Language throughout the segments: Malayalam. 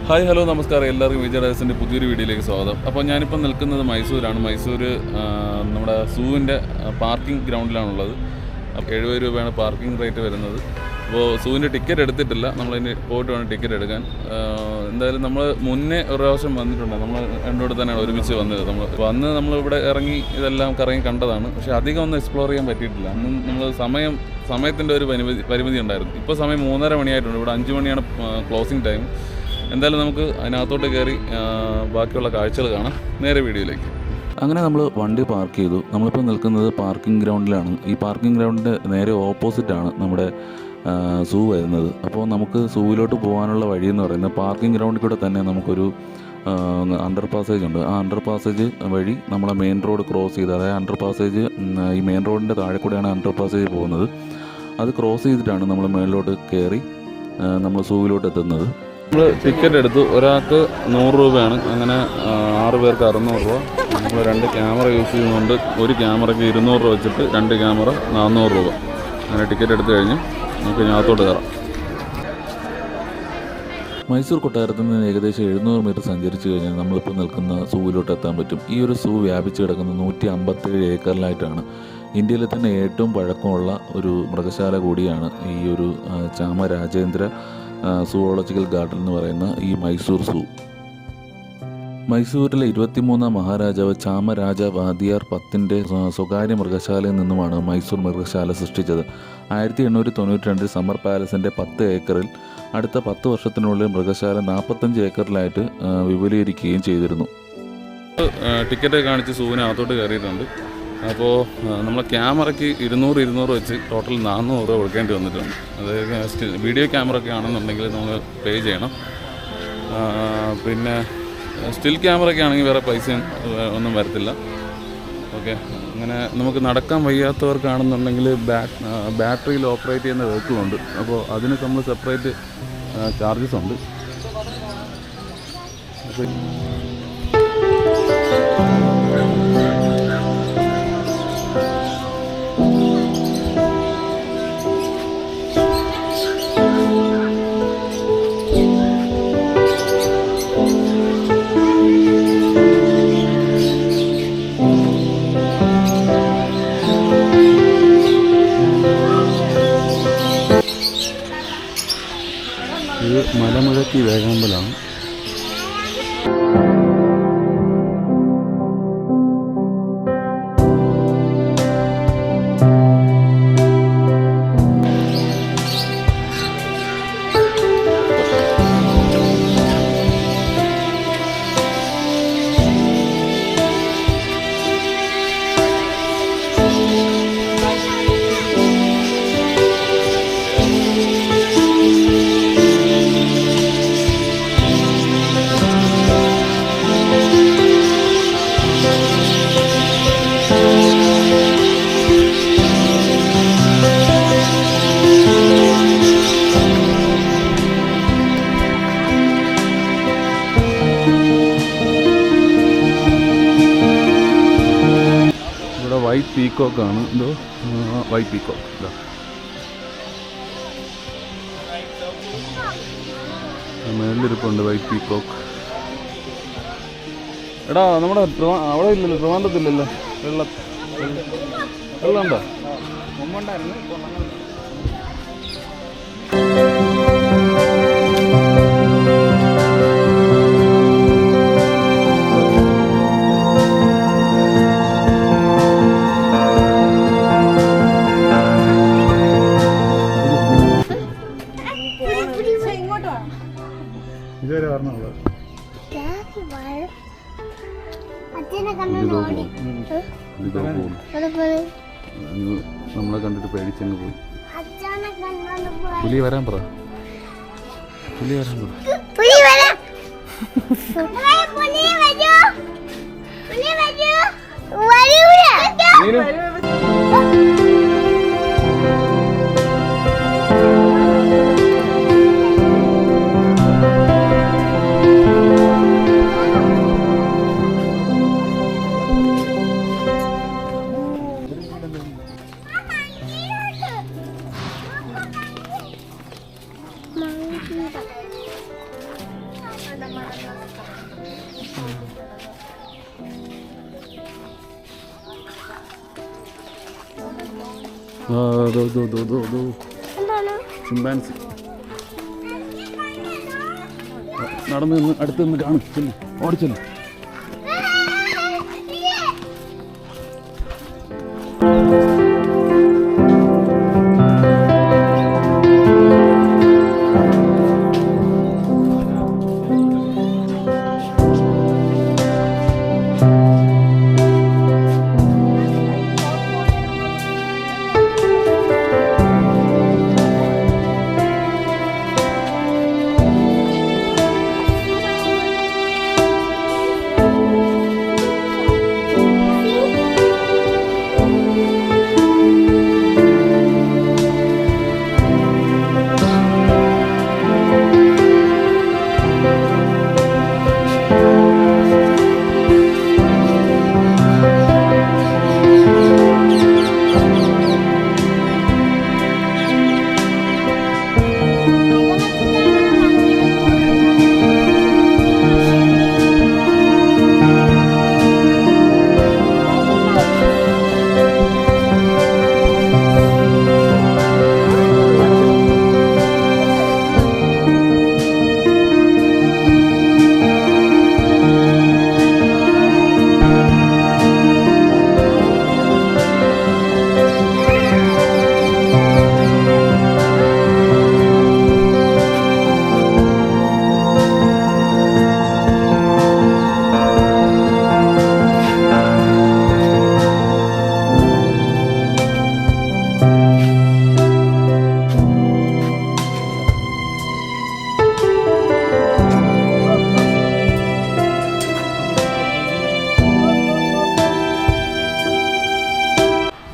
ഹായ് ഹലോ നമസ്കാരം. എല്ലാവർക്കും വിജയ ഡയസിൻ്റെ പുതിയൊരു വീഡിയോയിലേക്ക് സ്വാഗതം. അപ്പോൾ ഞാനിപ്പോൾ നിൽക്കുന്നത് മൈസൂരാണ്. മൈസൂർ നമ്മുടെ സൂവിൻ്റെ പാർക്കിംഗ് ഗ്രൗണ്ടിലാണുള്ളത്. 70 രൂപയാണ് പാർക്കിംഗ് റേറ്റ് വരുന്നത്. അപ്പോൾ സൂവിൻ്റെ ടിക്കറ്റ് എടുത്തിട്ടില്ല, നമ്മളതിന് പോയിട്ട് വേണം ടിക്കറ്റ് എടുക്കാൻ. എന്തായാലും നമ്മൾ മുന്നേ ഒരു പ്രാവശ്യം വന്നിട്ടുണ്ട്. നമ്മൾ രണ്ടോട് തന്നെയാണ് ഒരുമിച്ച് വന്നത്. നമ്മളിവിടെ ഇറങ്ങി ഇതെല്ലാം കറങ്ങി കണ്ടതാണ്. പക്ഷേ അധികം ഒന്നും എക്സ്പ്ലോർ ചെയ്യാൻ പറ്റിയിട്ടില്ല. അന്ന് നമ്മൾ സമയത്തിൻ്റെ ഒരു പരിമിതി ഉണ്ടായിരുന്നു. ഇപ്പോൾ സമയം 3:30 മണിയായിട്ടുണ്ട്. ഇവിടെ 5 മണിയാണ് ക്ലോസിംഗ് ടൈം. എന്തായാലും നമുക്ക് അതിനകത്തോട്ട് കയറി ബാക്കിയുള്ള കാഴ്ചകൾ കാണാം. നേരെ വീഡിയോയിലേക്ക്. അങ്ങനെ നമ്മൾ വണ്ടി പാർക്ക് ചെയ്തു. നമ്മളിപ്പോൾ നിൽക്കുന്നത് പാർക്കിംഗ് ഗ്രൗണ്ടിലാണ്. ഈ പാർക്കിംഗ് ഗ്രൗണ്ടിൻ്റെ നേരെ ഓപ്പോസിറ്റാണ് നമ്മുടെ സൂ വരുന്നത്. അപ്പോൾ നമുക്ക് സൂവിലോട്ട് പോകാനുള്ള വഴിയെന്ന് പറയുന്നത് പാർക്കിംഗ് ഗ്രൗണ്ടിൽ കൂടെ തന്നെ നമുക്കൊരു അണ്ടർ പാസേജ് ഉണ്ട്. ആ അണ്ടർ പാസേജ് വഴി നമ്മളെ മെയിൻ റോഡ് ക്രോസ് ചെയ്ത്, അതായത് അണ്ടർ പാസേജ് ഈ മെയിൻ റോഡിൻ്റെ താഴെ കൂടെയാണ് അണ്ടർ പാസേജ് പോകുന്നത്. അത് ക്രോസ് ചെയ്തിട്ടാണ് നമ്മൾ മേളിലോട്ട് കയറി നമ്മൾ സൂവിലോട്ട് എത്തുന്നത്. നമ്മൾ ടിക്കറ്റ് എടുത്തു. ഒരാൾക്ക് 100 രൂപയാണ്. അങ്ങനെ 6 പേർക്ക് 600 രൂപ. നമ്മൾ 2 ക്യാമറ യൂസ് ചെയ്യുന്നുണ്ട്. ഒരു ക്യാമറയ്ക്ക് 200 രൂപ വെച്ചിട്ട് 2 ക്യാമറ 400 രൂപ. അങ്ങനെ ടിക്കറ്റ് എടുത്തു കഴിഞ്ഞ് നമുക്ക് ഇതിനകത്തോട്ട് കയറാം. മൈസൂർ കൊട്ടാരത്തിൽ നിന്ന് ഏകദേശം 700 മീറ്റർ സഞ്ചരിച്ച് കഴിഞ്ഞാൽ നമ്മളിപ്പോൾ നിൽക്കുന്ന സൂവിലോട്ട് എത്താൻ പറ്റും. ഈ ഒരു സൂ വ്യാപിച്ച് കിടക്കുന്നത് 157 ഏക്കറിലായിട്ടാണ്. ഇന്ത്യയിലെ തന്നെ ഏറ്റവും പഴക്കമുള്ള ഒരു മൃഗശാല കൂടിയാണ് ഈ ഒരു ചാമരാജേന്ദ്ര സുവോളജിക്കൽ ഗാർഡൻ എന്ന് പറയുന്ന ഈ മൈസൂർ സൂ. മൈസൂരിലെ 23ാം മഹാരാജാവ് ചാമരാജ വാദിയാർ 10ൻ്റെ സ്വകാര്യ മൃഗശാലയിൽ നിന്നുമാണ് മൈസൂർ മൃഗശാല സൃഷ്ടിച്ചത്. 1892 സമ്മർ പാലസിൻ്റെ 10 ഏക്കറിൽ അടുത്ത 10 വർഷത്തിനുള്ളിൽ മൃഗശാല 45 ഏക്കറിലായിട്ട് വിപുലീകരിക്കുകയും ചെയ്തിരുന്നു. ടിക്കറ്റ് കാണിച്ച് സൂവിനകത്തോട്ട് കയറിയിട്ടുണ്ട്. അപ്പോൾ നമ്മളെ ക്യാമറയ്ക്ക് 200 വെച്ച് ടോട്ടൽ 400 രൂപ കൊടുക്കേണ്ടി വന്നിട്ടുണ്ട്. അതായത് വീഡിയോ ക്യാമറ ഒക്കെ ആണെന്നുണ്ടെങ്കിൽ നമ്മൾ പേ ചെയ്യണം. പിന്നെ സ്റ്റിൽ ക്യാമറയ്ക്ക് ആണെങ്കിൽ വേറെ പൈസ ഒന്നും വരത്തില്ല. ഓക്കെ, അങ്ങനെ നമുക്ക് നടക്കാൻ വയ്യാത്തവർക്കാണെന്നുണ്ടെങ്കിൽ ബാറ്ററിയിൽ ഓപ്പറേറ്റ് ചെയ്യുന്ന വെഹിക്കിളുണ്ട്. അപ്പോൾ അതിന് നമ്മൾ സെപ്പറേറ്റ് ചാർജസ് ഉണ്ട്. ഇത് മലമുഴക്കി വേഴാമ്പലാണ്. വൈറ്റ് പീക്കോക്കാണ്. എന്തോ വൈറ്റ് പീക്കോക്ക്. ഇതാ മേളിലിരിപ്പുണ്ട് വൈറ്റ് പീക്കോക്ക്. എടാ നമ്മുടെ അവിടെ ഇല്ലല്ലോ, ട്രിവാൻഡ്രത്തില്ലല്ലോ വെള്ളം ഉണ്ടോ? ഇതുവരെ പറഞ്ഞുള്ളത് നമ്മളെ കണ്ടിട്ട് പേടിച്ചങ്ങ് പോയി. പുലി വരാൻ പറ. ചിമ്പാൻസി നടന്ന് നിന്ന് അടുത്ത് നിന്ന് കാണും. ചെല്ലു, ഓടിച്ചെല്ലു.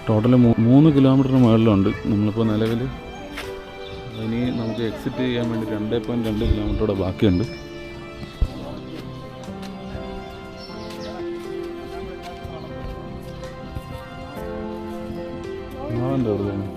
ടോട്ടൽ 3 കിലോമീറ്ററിന് മുകളിലുണ്ട്. നമ്മളിപ്പോൾ നിലവിൽ ഇനി നമുക്ക് എക്സിറ്റ് ചെയ്യാൻ വേണ്ടി 2.2 കിലോമീറ്ററോടെ ബാക്കിയുണ്ട്. നാളെ എവിടെയാണ്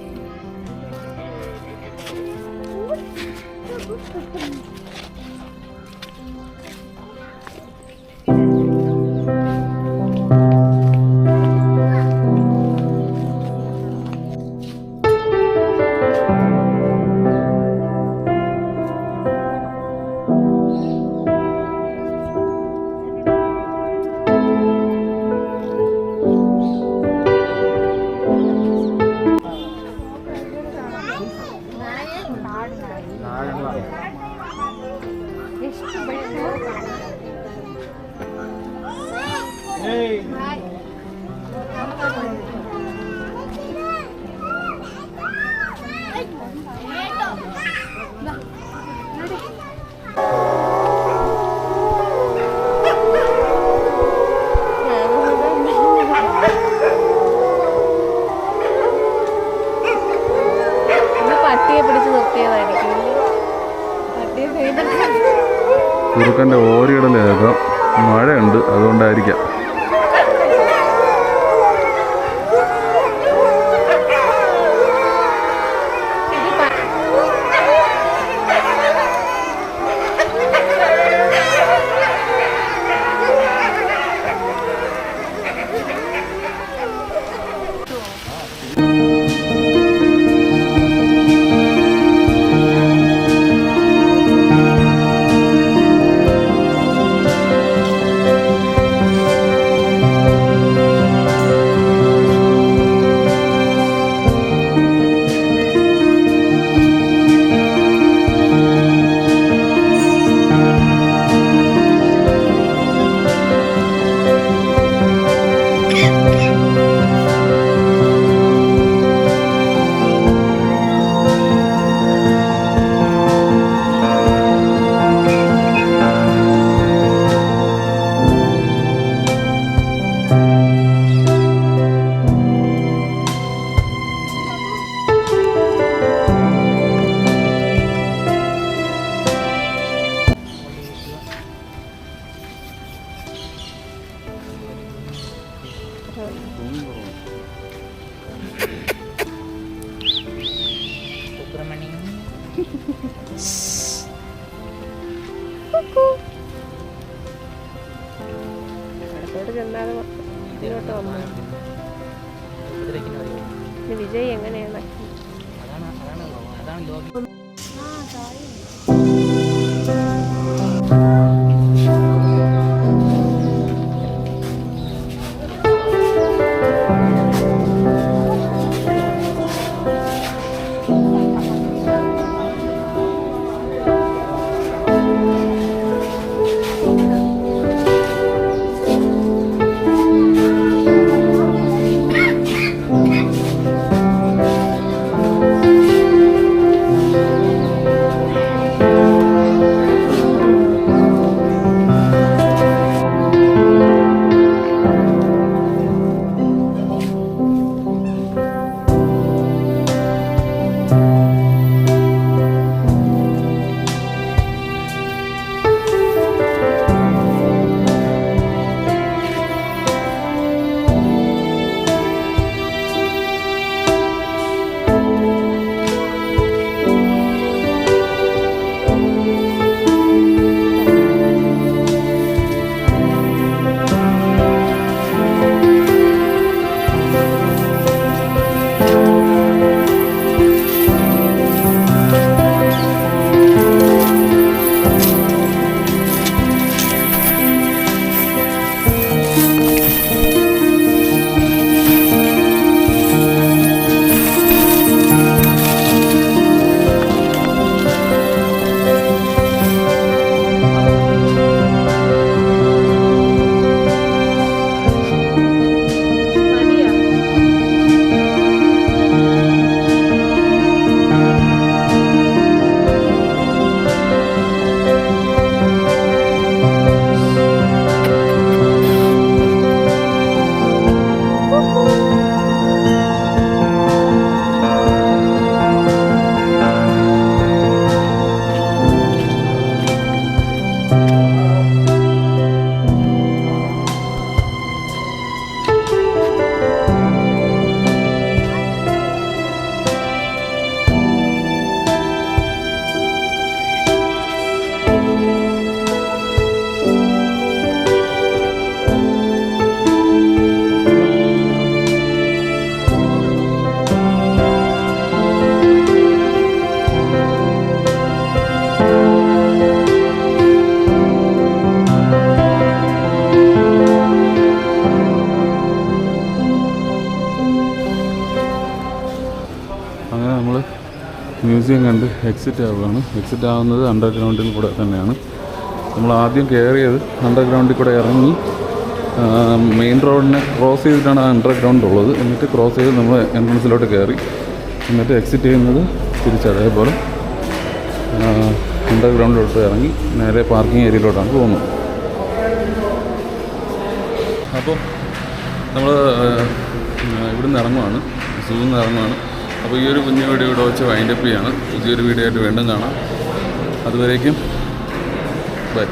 കുറുക്കൻ്റെ ഓരിയിടലേക്കാം. മഴയുണ്ട്, അതുകൊണ്ടായിരിക്കാം. അങ്ങോട്ട് ചെന്നാതെ ഇതിലോട്ട് വന്നു. വിജയ് എങ്ങനെയാണ്? അങ്ങനെ നമ്മൾ മ്യൂസിയം കണ്ട് എക്സിറ്റ് ആവുകയാണ്. എക്സിറ്റ് ആവുന്നത് അണ്ടർഗ്രൗണ്ടിൽ കൂടെ തന്നെയാണ്. നമ്മൾ ആദ്യം കയറിയത് അണ്ടർഗ്രൗണ്ടിൽ കൂടെ ഇറങ്ങി മെയിൻ റോഡിനെ ക്രോസ് ചെയ്തിട്ടാണ് അണ്ടർഗ്രൗണ്ട് ഉള്ളത്. എന്നിട്ട് ക്രോസ് ചെയ്ത് നമ്മൾ എൻട്രൻസിലോട്ട് കയറി. എന്നിട്ട് എക്സിറ്റ് ചെയ്യുന്നത് തിരിച്ചതേപോലെ അണ്ടർഗ്രൗണ്ടിലോട്ട് ഇറങ്ങി നേരെ പാർക്കിംഗ് ഏരിയയിലോട്ടാണ് പോകുന്നത്. അപ്പോൾ നമ്മൾ ഇവിടുന്ന് ഇറങ്ങുവാണ്, സൂവിൽ നിന്ന് ഇറങ്ങുവാണ്. അപ്പോൾ ഈ ഒരു കുഞ്ഞു വീഡിയോ ഇവിടെ വെച്ച് വൈൻഡപ്പ് ചെയ്യാണ്. പുതിയൊരു വീഡിയോ ആയിട്ട് വീണ്ടും കാണാം. അതുവരേക്കും ബൈ.